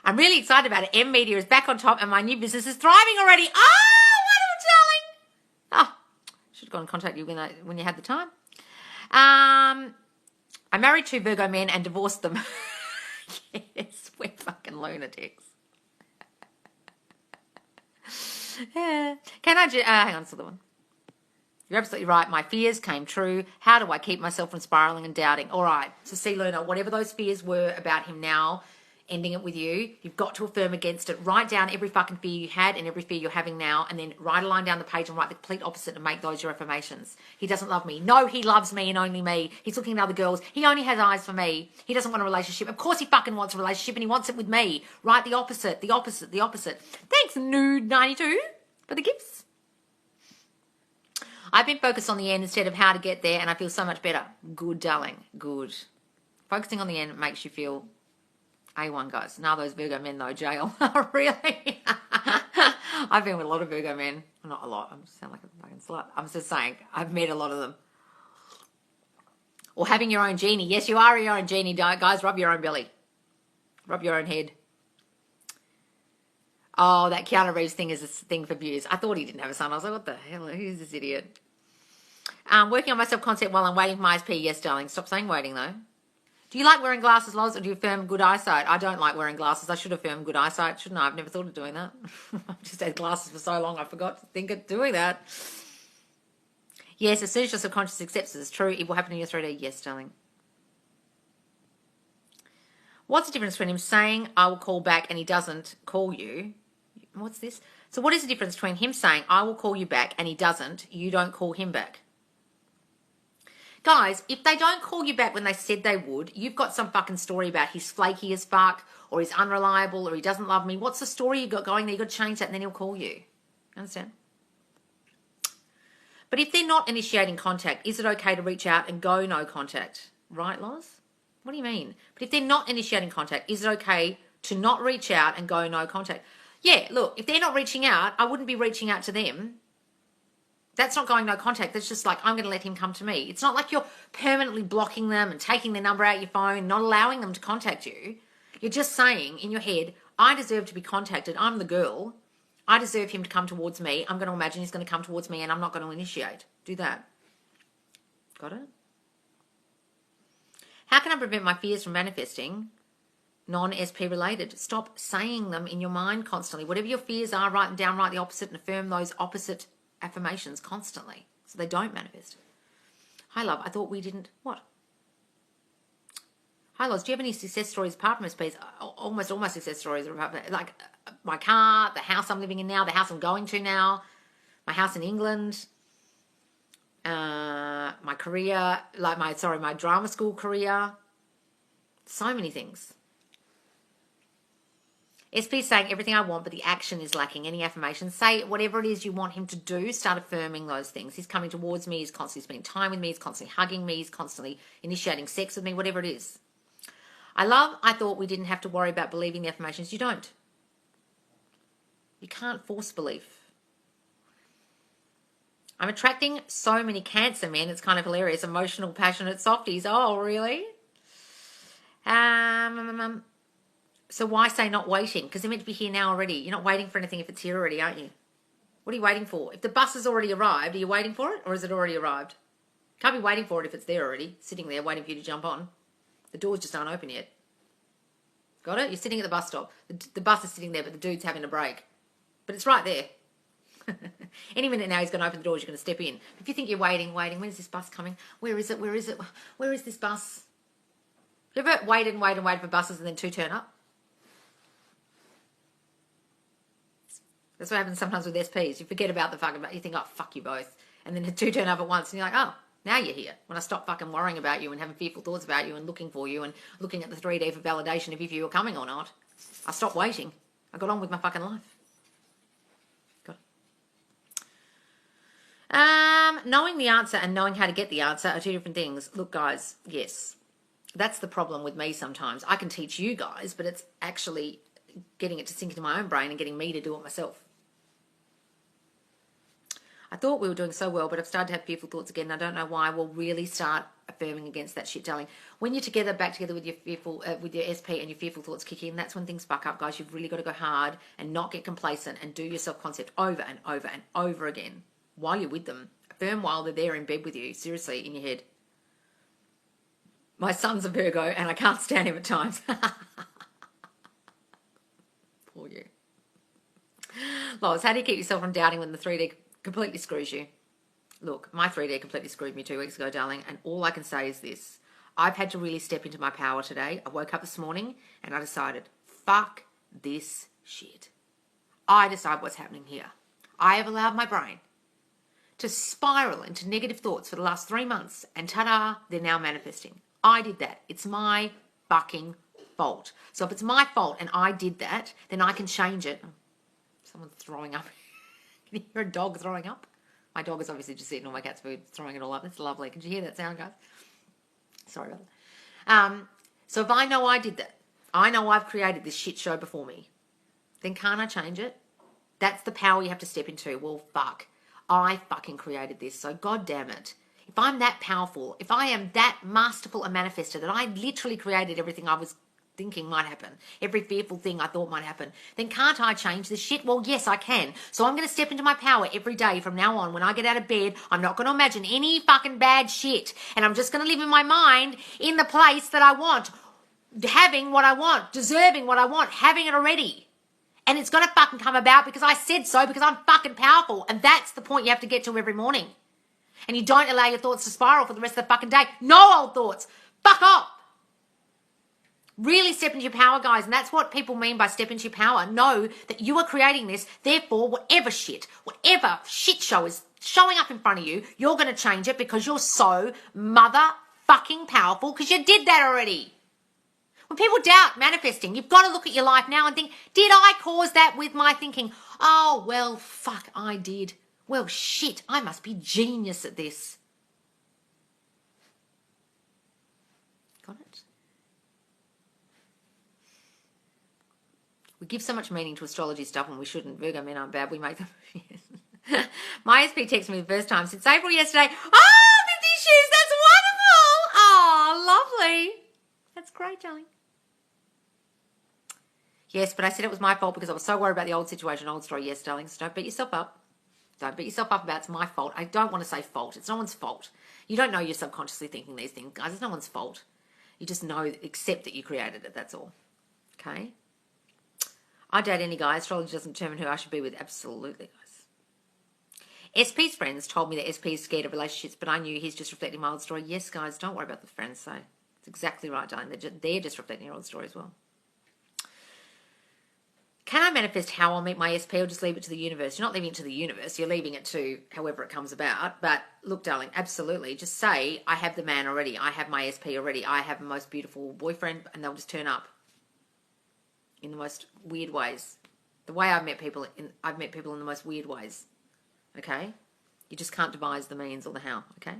I'm really excited about it. M Media is back on top and my new business is thriving already. Oh, wonderful, darling. Oh, should have gone and contact you when you had the time. I married 2 Virgo men and divorced them. Yes, we're fucking lunatics. Can I hang on to the one. You're absolutely right. My fears came true. How do I keep myself from spiraling and doubting? All right. So see, Luna, whatever those fears were about him now, ending it with you, you've got to affirm against it. Write down every fucking fear you had and every fear you're having now, and then write a line down the page and write the complete opposite and make those your affirmations. He doesn't love me. No, he loves me and only me. He's looking at other girls. He only has eyes for me. He doesn't want a relationship. Of course he fucking wants a relationship and he wants it with me. Write the opposite, the opposite, the opposite. Thanks, Nude92, for the gifts. I've been focused on the end instead of how to get there and I feel so much better. Good, darling. Good. Focusing on the end makes you feel A1, guys. Now those Virgo men, though, jail. Really? I've been with a lot of Virgo men. Not a lot. I sound like a fucking slut. I'm just saying. I've met a lot of them. Or having your own genie. Yes, you are your own genie, guys. Rub your own belly. Rub your own head. Oh, that Keanu Reeves thing is a thing for views. I thought he didn't have a son. I was like, what the hell? Who's this idiot? Working on my self-concept while I'm waiting for my SP. Yes, darling. Stop saying waiting, though. Do you like wearing glasses, Loz, or do you affirm good eyesight? I don't like wearing glasses. I should affirm good eyesight, shouldn't I? I've never thought of doing that. I've just had glasses for so long, I forgot to think of doing that. Yes, as soon as your subconscious accepts it, it's true. It will happen in your 3D. Yes, darling. What's the difference between him saying, I will call back, and he doesn't call you? What's this? So what is the difference between him saying, I will call you back, and he doesn't, you don't call him back? Guys, if they don't call you back when they said they would, you've got some fucking story about he's flaky as fuck, or he's unreliable, or he doesn't love me. What's the story you got going there? You've got to change that, and then he'll call you. Understand? But if they're not initiating contact, is it okay to reach out and go no contact? Right, Loz? What do you mean? But if they're not initiating contact, is it okay to not reach out and go no contact? Yeah, look, if they're not reaching out, I wouldn't be reaching out to them. That's not going no contact. That's just like, I'm going to let him come to me. It's not like you're permanently blocking them and taking their number out your phone, not allowing them to contact you. You're just saying in your head, I deserve to be contacted. I'm the girl. I deserve him to come towards me. I'm going to imagine he's going to come towards me and I'm not going to initiate. Do that. Got it? How can I prevent my fears from manifesting? Non-SP related. Stop saying them in your mind constantly. Whatever your fears are, write them down, write the opposite, and affirm those opposite affirmations constantly so they don't manifest. Hi, love. I thought we didn't. What? Hi, Loz. Do you have any success stories apart from SPs? Almost all my success stories are about, like, my car, the house I'm living in now, the house I'm going to now, my house in England, my career, like my drama school career. So many things. SP saying everything I want, but the action is lacking. Any affirmation? Say whatever it is you want him to do. Start affirming those things. He's coming towards me. He's constantly spending time with me. He's constantly hugging me. He's constantly initiating sex with me, whatever it is. I thought we didn't have to worry about believing the affirmations. You don't. You can't force belief. I'm attracting so many Cancer men. It's kind of hilarious. Emotional, passionate softies. Oh, really? So why say not waiting? Because they're meant to be here now already. You're not waiting for anything if it's here already, aren't you? What are you waiting for? If the bus has already arrived, are you waiting for it or has it already arrived? Can't be waiting for it if it's there already, sitting there waiting for you to jump on. The doors just aren't open yet. Got it? You're sitting at the bus stop. The bus is sitting there, but the dude's having a break. But it's right there. Any minute now he's going to open the doors, you're going to step in. If you think you're waiting, when's this bus coming? Where is it? Where is it? Where is this bus? You ever waited for buses and then two turn up? That's what happens sometimes with SPs. You forget about the fucking, you think, oh, fuck you both. And then the two turn up at once and you're like, oh, now you're here. When I stop fucking worrying about you and having fearful thoughts about you and looking for you and looking at the 3D for validation of if you were coming or not, I stopped waiting. I got on with my fucking life. Got it. Knowing the answer and knowing how to get the answer are two different things. Look, guys, yes. That's the problem with me sometimes. I can teach you guys, but it's actually getting it to sink into my own brain and getting me to do it myself. I thought we were doing so well, but I've started to have fearful thoughts again. And I don't know why. We'll really start affirming against that shit, darling. When you're together, back together with your fearful, with your SP and your fearful thoughts kick in, that's when things fuck up, guys. You've really got to go hard and not get complacent and do your self-concept over and over and over again while you're with them. Affirm while they're there in bed with you, seriously, in your head. My son's a Virgo and I can't stand him at times. Poor you. Lois, how do you keep yourself from doubting when the 3D completely screws you? Look, my 3D completely screwed me 2 weeks ago, darling, and all I can say is this. I've had to really step into my power today. I woke up this morning and I decided, fuck this shit. I decide what's happening here. I have allowed my brain to spiral into negative thoughts for the last 3 months, and ta-da, they're now manifesting. I did that. It's my fucking fault. So if it's my fault and I did that, then I can change it. Someone's throwing up. Can you hear a dog throwing up? My dog is obviously just eating all my cat's food, throwing it all up. That's lovely. Can you hear that sound, guys? Sorry about that. So if I know I did that, I know I've created this shit show before me, then can't I change it? That's the power you have to step into. Well, fuck. I fucking created this, so god damn it. If I'm that powerful, if I am that masterful a manifester that I literally created everything thinking might happen, every fearful thing I thought might happen, then can't I change this shit? Well, yes, I can. So I'm going to step into my power every day from now on. When I get out of bed, I'm not going to imagine any fucking bad shit. And I'm just going to live in my mind in the place that I want, having what I want, deserving what I want, having it already. And it's going to fucking come about because I said so, because I'm fucking powerful. And that's the point you have to get to every morning. And you don't allow your thoughts to spiral for the rest of the fucking day. No old thoughts. Fuck off. Really step into your power, guys. And that's what people mean by step into your power. Know that you are creating this. Therefore, whatever shit show is showing up in front of you, you're going to change it because you're so motherfucking powerful because you did that already. When people doubt manifesting, you've got to look at your life now and think, did I cause that with my thinking? Oh, well, fuck, I did. Well, shit, I must be genius at this. Got it? We give so much meaning to astrology stuff when we shouldn't. Virgo men aren't bad. We make them. My SP texted me the first time since April yesterday. Oh, 50 shoes. That's wonderful. Oh, lovely. That's great, darling. Yes, but I said it was my fault because I was so worried about the old situation, old story. Yes, darling. So don't beat yourself up. Don't beat yourself up about it's my fault. I don't want to say fault. It's no one's fault. You don't know you're subconsciously thinking these things, guys. It's no one's fault. You just know, accept that you created it. That's all. Okay? I date any guy. Astrology doesn't determine who I should be with. Absolutely, guys. SP's friends told me that SP is scared of relationships, but I knew he's just reflecting my old story. Yes, guys, don't worry about the friends say. It's exactly right, darling. They're just reflecting your old story as well. Can I manifest how I'll meet my SP or just leave it to the universe? You're not leaving it to the universe. You're leaving it to however it comes about. But look, darling, absolutely. Just say, I have the man already. I have my SP already. I have the most beautiful boyfriend, and they'll just turn up in the most weird ways. The way I've met people in the most weird ways. Okay? You just can't devise the means or the how. Okay?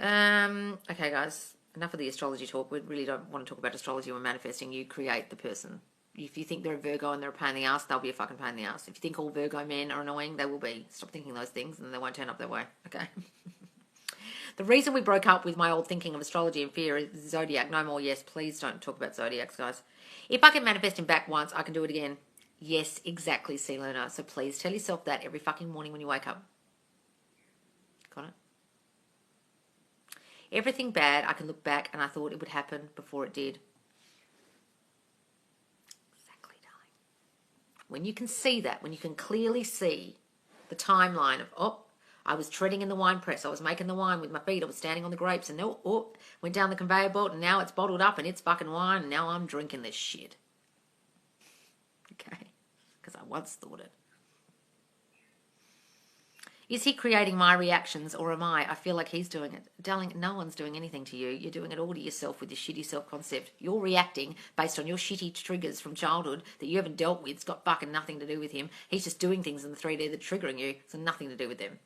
Okay, guys. Enough of the astrology talk. We really don't want to talk about astrology when manifesting. You create the person. If you think they're a Virgo and they're a pain in the ass, they'll be a fucking pain in the ass. If you think all Virgo men are annoying, they will be. Stop thinking those things and they won't turn up their way. Okay? The reason we broke up with my old thinking of astrology and fear is zodiac. No more. Yes, please don't talk about zodiacs, guys. If I can manifest him back once, I can do it again. Yes, exactly, Sea Luna. So please tell yourself that every fucking morning when you wake up. Got it? Everything bad, I can look back and I thought it would happen before it did. Exactly, darling. When you can see that, when you can clearly see the timeline of, oh, I was treading in the wine press, I was making the wine with my feet, I was standing on the grapes, and went down the conveyor belt, and now it's bottled up and it's fucking wine, and now I'm drinking this shit. Okay? Because I once thought it. Is he creating my reactions or am I? I feel like he's doing it. Darling, no one's doing anything to you. You're doing it all to yourself with your shitty self-concept. You're reacting based on your shitty triggers from childhood that you haven't dealt with. It's got fucking nothing to do with him. He's just doing things in the 3D that are triggering you. It's nothing to do with them.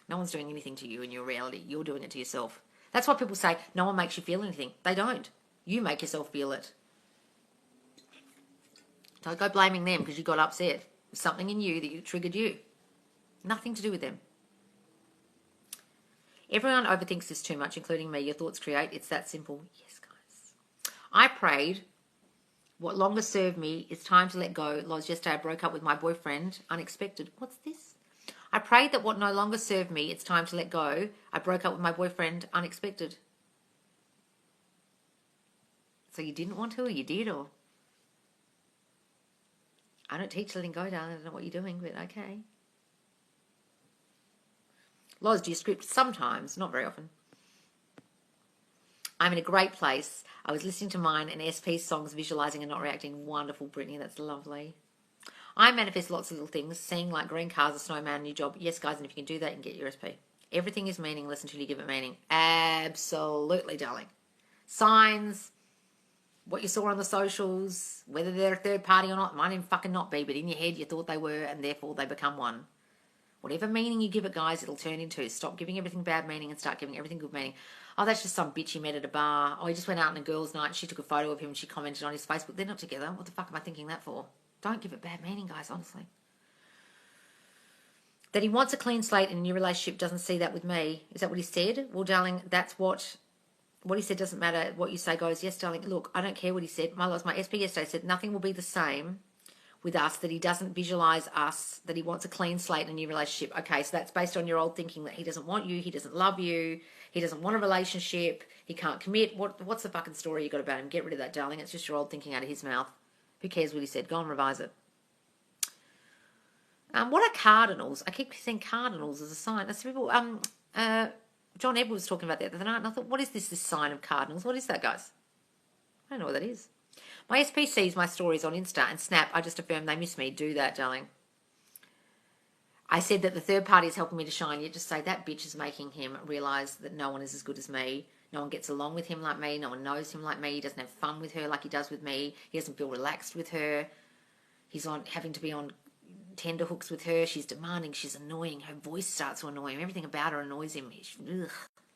No one's doing anything to you in your reality. You're doing it to yourself. That's why people say no one makes you feel anything. They don't. You make yourself feel it. Don't go blaming them because you got upset. There's something in you that triggered you. Nothing to do with them. Everyone overthinks this too much, including me. Your thoughts create. It's that simple. Yes, guys. I prayed. What longer served me, it's time to let go. Loz, yesterday I broke up with my boyfriend. Unexpected. What's this? I prayed that what no longer served me, it's time to let go. I broke up with my boyfriend. Unexpected. So you didn't want to or you did or? I don't teach letting go, darling. I don't know what you're doing, but okay. Loz, do you script? Sometimes, not very often. I'm in a great place. I was listening to mine and SP's songs, visualizing and not reacting. Wonderful, Brittany. That's lovely. I manifest lots of little things, seeing like green cars, a snowman, new job. Yes, guys, and if you can do that, you can get your SP. Everything is meaningless until you give it meaning. Absolutely, darling. Signs, what you saw on the socials, whether they're a third party or not, might even fucking not be, but in your head you thought they were, and therefore they become one. Whatever meaning you give it, guys, it'll turn into. Stop giving everything bad meaning and start giving everything good meaning. Oh, that's just some bitch he met at a bar. Oh, he just went out on a girls' night and she took a photo of him and she commented on his Facebook. They're not together. What the fuck am I thinking that for? Don't give it bad meaning, guys, honestly. That he wants a clean slate in a new relationship, doesn't see that with me. Is that what he said? Well, darling, that's what What he said doesn't matter. What you say goes. Yes, darling. Look, I don't care what he said. My SP yesterday said nothing will be the same with us, that he doesn't visualize us, that he wants a clean slate in a new relationship. Okay, so that's based on your old thinking that he doesn't want you, he doesn't love you, he doesn't want a relationship, he can't commit. What's the fucking story you got about him? Get rid of that, darling. It's just your old thinking out of his mouth. Who cares what he said? Go and revise it. What are cardinals? I keep saying cardinals as a sign. That's people. John Edwards was talking about that the other night, and I thought, what is this sign of cardinals? What is that, guys? I don't know what that is. My SP sees my stories on Insta and Snap. I just affirm they miss me. Do that, darling. I said that the third party is helping me to shine. You just say that bitch is making him realise that no one is as good as me. No one gets along with him like me. No one knows him like me. He doesn't have fun with her like he does with me. He doesn't feel relaxed with her. He's having to be on tender hooks with her. She's demanding. She's annoying. Her voice starts to annoy him. Everything about her annoys him.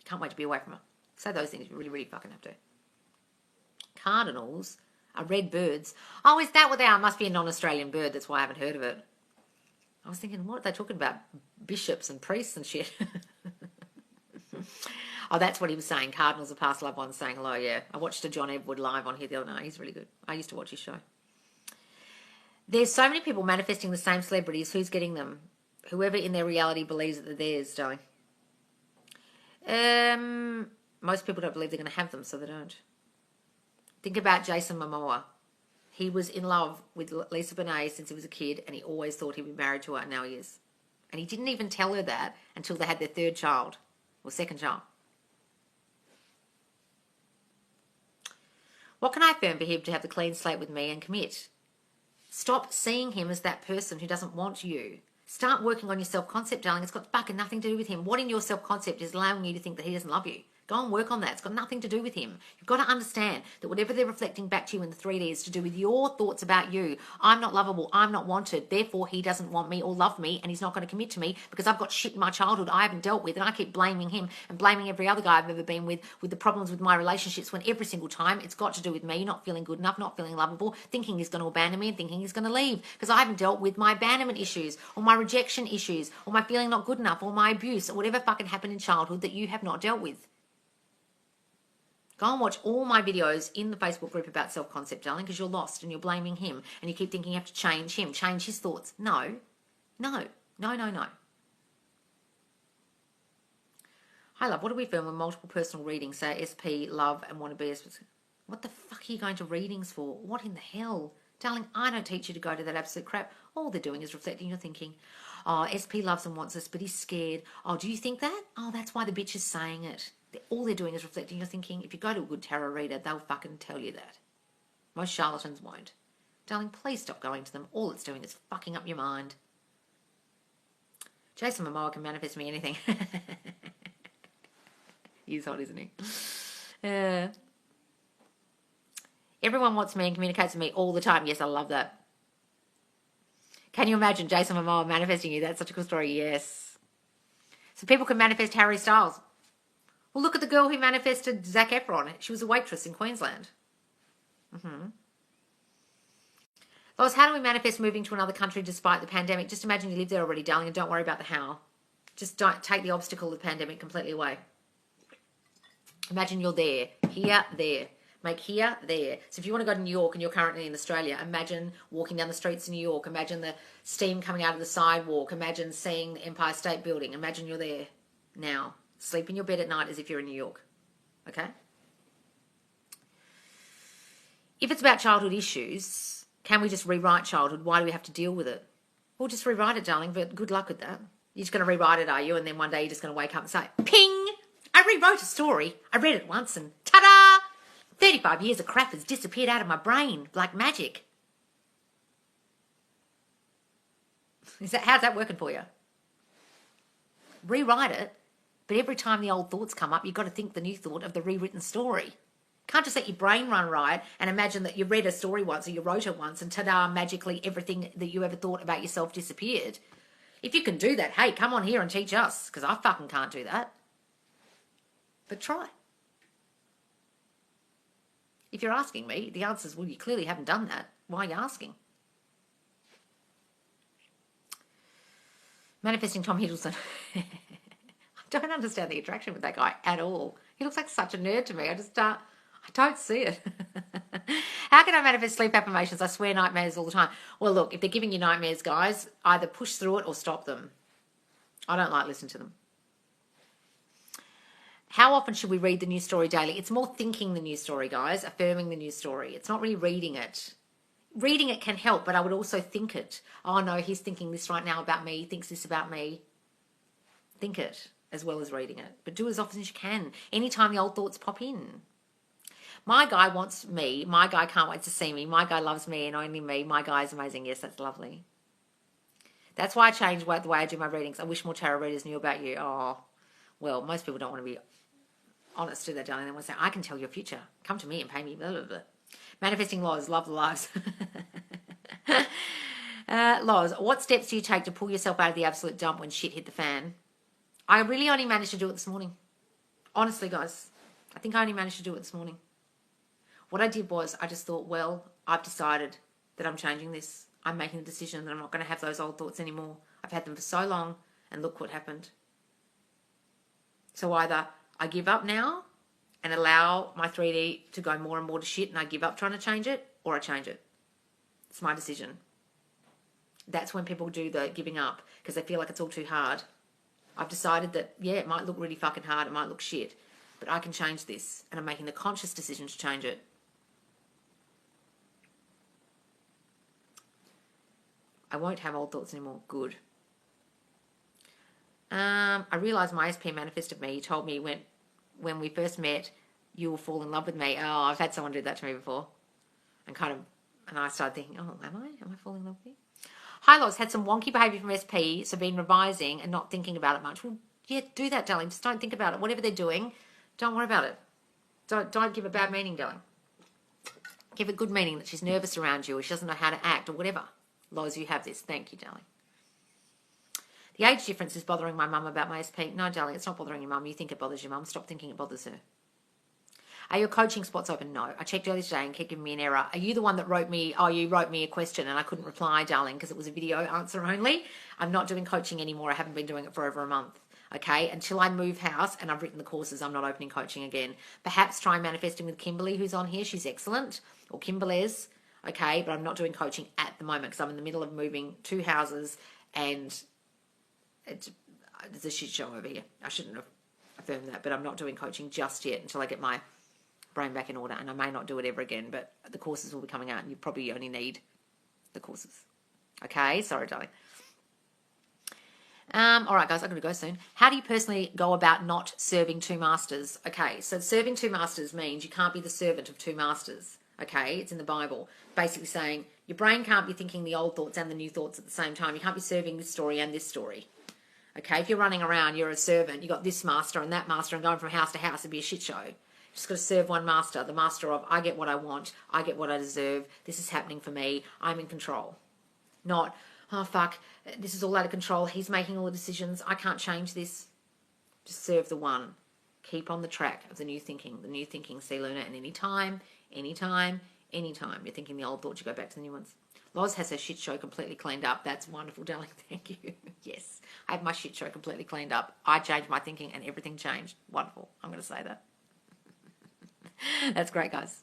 Can't wait to be away from her. Say those things. You really, really fucking have to. Cardinals are red birds. Oh, is that what they are? Must be a non-Australian bird. That's why I haven't heard of it. I was thinking, what are they talking about? Bishops and priests and shit. Oh, that's what he was saying. Cardinals are past loved ones saying hello, yeah. I watched a John Edward live on here the other night. He's really good. I used to watch his show. There's so many people manifesting the same celebrities. Who's getting them? Whoever in their reality believes that they're theirs, darling. Most people don't believe they're going to have them, so they don't. Think about Jason Momoa. He was in love with Lisa Bonet since he was a kid, and he always thought he'd be married to her, and now he is. And he didn't even tell her that until they had their third child, or second child. What can I affirm for him to have the clean slate with me and commit? Stop seeing him as that person who doesn't want you. Start working on your self-concept, darling. It's got fucking nothing to do with him. What in your self-concept is allowing you to think that he doesn't love you? Go and work on that. It's got nothing to do with him. You've got to understand that whatever they're reflecting back to you in the 3D is to do with your thoughts about you. I'm not lovable. I'm not wanted. Therefore, he doesn't want me or love me, and he's not going to commit to me because I've got shit in my childhood I haven't dealt with, and I keep blaming him and blaming every other guy I've ever been with the problems with my relationships, when every single time it's got to do with me not feeling good enough, not feeling lovable, thinking he's going to abandon me and thinking he's going to leave because I haven't dealt with my abandonment issues or my rejection issues or my feeling not good enough or my abuse or whatever fucking happened in childhood that you have not dealt with. Go and watch all my videos in the Facebook group about self-concept, darling, because you're lost and you're blaming him and you keep thinking you have to change him, change his thoughts. No, no, no, no, no. Hi, love. What do we affirm when multiple personal readings say SP, love, and want to be a... What the fuck are you going to readings for? What in the hell? Darling, I don't teach you to go to that absolute crap. All they're doing is reflecting your thinking. Oh, SP loves and wants us, but he's scared. Oh, do you think that? Oh, that's why the bitch is saying it. All they're doing is reflecting your thinking. If you go to a good tarot reader, they'll fucking tell you that. Most charlatans won't. Darling, please stop going to them. All it's doing is fucking up your mind. Jason Momoa can manifest me anything. He's hot, isn't he? Everyone wants me and communicates with me all the time. Yes, I love that. Can you imagine Jason Momoa manifesting you? That's such a cool story. Yes. So people can manifest Harry Styles. Well, look at the girl who manifested Zac Efron. She was a waitress in Queensland. Lois, how do we manifest moving to another country despite the pandemic? Just imagine you live there already, darling, and don't worry about the how. Just don't take the obstacle of the pandemic completely away. Imagine you're there, here, there. Make here, there. So if you want to go to New York and you're currently in Australia, imagine walking down the streets of New York. Imagine the steam coming out of the sidewalk. Imagine seeing the Empire State Building. Imagine you're there now. Sleep in your bed at night as if you're in New York. Okay? If it's about childhood issues, can we just rewrite childhood? Why do we have to deal with it? Well, just rewrite it, darling, but good luck with that. You're just going to rewrite it, are you? And then one day you're just going to wake up and say, ping! I rewrote a story. I read it once and ta-da! 35 years of crap has disappeared out of my brain like magic. How's that working for you? Rewrite it. But every time the old thoughts come up, you've got to think the new thought of the rewritten story. Can't just let your brain run riot and imagine that you read a story once or you wrote it once and ta-da, magically everything that you ever thought about yourself disappeared. If you can do that, hey, come on here and teach us, because I fucking can't do that. But try. If you're asking me, the answer is, well, you clearly haven't done that. Why are you asking? Manifesting Tom Hiddleston. I don't understand the attraction with that guy at all. He looks like such a nerd to me. I don't see it. How can I manifest sleep affirmations? I swear nightmares all the time. Well, look, if they're giving you nightmares, guys, either push through it or stop them. I don't like listening to them. How often should we read the news story daily? It's more thinking the news story, guys, affirming the news story. It's not really reading it. Reading it can help, but I would also think it. Oh, no, he's thinking this right now about me. He thinks this about me. Think it as well as reading it. But do it as often as you can. Anytime the old thoughts pop in. My guy wants me. My guy can't wait to see me. My guy loves me and only me. My guy is amazing. Yes, that's lovely. That's why I changed the way I do my readings. I wish more tarot readers knew about you. Oh, well, most people don't want to be honest to that, darling. They want to say, I can tell your future. Come to me and pay me. Blah, blah, blah. Manifesting laws. Love the lives. Laws. What steps do you take to pull yourself out of the absolute dump when shit hit the fan? I really only managed to do it this morning. Honestly, guys. I think I only managed to do it this morning. What I did was I just thought, well, I've decided that I'm changing this. I'm making a decision that I'm not going to have those old thoughts anymore. I've had them for so long, and look what happened. So either I give up now and allow my 3D to go more and more to shit and I give up trying to change it, or I change it. It's my decision. That's when people do the giving up because they feel like it's all too hard. I've decided that, yeah, it might look really fucking hard. It might look shit, but I can change this, and I'm making the conscious decision to change it. I won't have old thoughts anymore. Good. I realised my SP manifested me. He told me when we first met, you will fall in love with me. Oh, I've had someone do that to me before. And I started thinking, oh, am I falling in love with you? Hi, Loz, had some wonky behaviour from SP, so been revising and not thinking about it much. Well, yeah, do that, darling. Just don't think about it. Whatever they're doing, don't worry about it. Don't give a bad meaning, darling. Give a good meaning that she's nervous around you or she doesn't know how to act or whatever. Loz, you have this. Thank you, darling. The age difference is bothering my mum about my SP. No, darling, it's not bothering your mum. You think it bothers your mum. Stop thinking it bothers her. Are your coaching spots open? No. I checked earlier today and kept giving me an error. Are you the one that wrote me? Oh, you wrote me a question and I couldn't reply, darling, because it was a video answer only. I'm not doing coaching anymore. I haven't been doing it for over a month. Okay, until I move house and I've written the courses, I'm not opening coaching again. Perhaps try manifesting with Kimberly, who's on here. She's excellent. Or Kimberly's. Okay, but I'm not doing coaching at the moment because I'm in the middle of moving 2 houses and it's a shit show over here. I shouldn't have affirmed that, but I'm not doing coaching just yet until I get my brain back in order, and I may not do it ever again, but the courses will be coming out and you probably only need the courses. Okay, sorry, darling. All right, guys, I'm going to go soon. How do you personally go about not serving two masters? Okay, so serving two masters means you can't be the servant of two masters. Okay, it's in the Bible. Basically saying your brain can't be thinking the old thoughts and the new thoughts at the same time. You can't be serving this story and this story. Okay, if you're running around, you're a servant, you got this master and that master and going from house to house, it'd be a shit show. You just got to serve one master, the master of I get what I want, I get what I deserve, this is happening for me, I'm in control. Not, oh fuck, this is all out of control, he's making all the decisions, I can't change this. Just serve the one. Keep on the track of the new thinking. The new thinking, see Luna, and anytime you're thinking the old thoughts, you go back to the new ones. Loz has her shit show completely cleaned up. That's wonderful, darling. Thank you. Yes, I have my shit show completely cleaned up. I changed my thinking and everything changed. Wonderful. I'm going to say that. That's great, guys.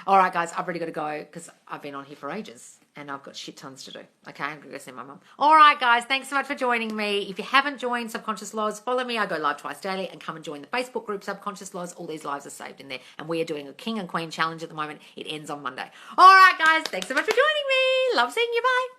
All right, guys, I've already got to go because I've been on here for ages and I've got shit tons to do. Okay, I'm going to go see my mum. All right, guys, thanks so much for joining me. If you haven't joined Subconscious Loz, follow me. I go live twice daily, and come and join the Facebook group Subconscious Loz. All these lives are saved in there, and we are doing a King and Queen challenge at the moment. It ends on Monday. All right, guys, thanks so much for joining me. Love seeing you. Bye.